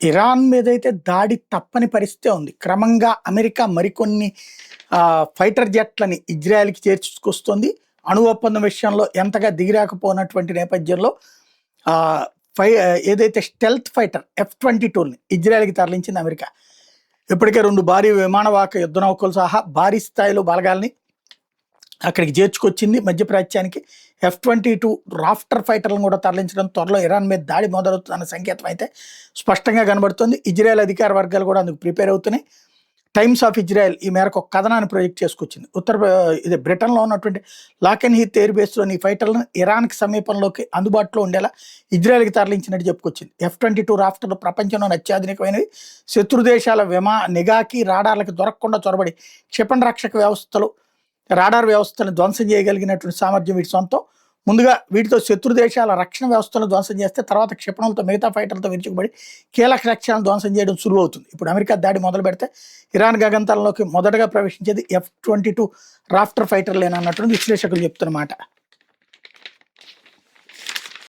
Iran మీద అయితే దాడి తప్పని పరిస్థితే ఉంది. క్రమంగా అమెరికా మరికొన్ని ఫైటర్ జెట్లని ఇజ్రాయెల్‌కి చేర్చుకొస్తుంది. అణు ఒప్పందం విషయంలో ఎంతగా దిగిరాకపోయినటువంటి నేపథ్యంలో ఆహ్, ఏదైతే స్టెల్త్ ఫైటర్ F-22ని ఇజ్రాయెల్‌కి తరలించింది అమెరికా. ఇప్పటికే 2 భారీ విమానవాహక యుద్ధ నౌకలు సహా భారీ స్థాయిలో బలగాల్ని అక్కడికి చేర్చుకొచ్చింది. మధ్యప్రాచ్యానికి F-22 రాఫ్టర్ ఫైటర్లను కూడా తరలించడం, త్వరలో ఇరాన్ మీద దాడి మొదలవుతుందన్న సంకేతం అయితే స్పష్టంగా కనబడుతుంది. ఇజ్రాయెల్ అధికార వర్గాలు కూడా అందుకు ప్రిపేర్ అవుతున్నాయి. టైమ్స్ ఆఫ్ ఇజ్రాయెల్ ఈ మేరకు ఒక కథనాన్ని ప్రొజెక్ట్ చేసుకొచ్చింది. ఇది బ్రిటన్లో ఉన్నటువంటి లాకెన్ హీత్ ఎయిర్ బేస్లోని ఈ ఫైటర్లను ఇరాన్కి సమీపంలోకి అందుబాటులో ఉండేలా ఇజ్రాయెల్కి తరలించినట్టు చెప్పుకొచ్చింది. F-22 రాఫ్టర్లు ప్రపంచంలోని అత్యాధునికమైనవి. శత్రు దేశాల నిఘాకి రాడార్లకు దొరకకుండా చొరబడి క్షిపణి రక్షక వ్యవస్థలు, రాడార్ వ్యవస్థలను ధ్వంసం చేయగలిగినటువంటి సామర్థ్యం వీటి సొంతం. ముందుగా వీటితో శత్రు దేశాల రక్షణ వ్యవస్థలను ధ్వంసం చేస్తే తర్వాత క్షిపణులతో మిగతా ఫైటర్లతో విరుచుకుపడి కీలక లక్ష్యాలను ధ్వంసం చేయడం సులువవుతుంది. ఇప్పుడు అమెరికా దాడి మొదలు పెడితే ఇరాన్ గగనతలంలోకి మొదటగా ప్రవేశించేది F-22 రాఫ్టర్ ఫైటర్లేనన్నట్టు విశ్లేషకులు చెప్తున్నమాట.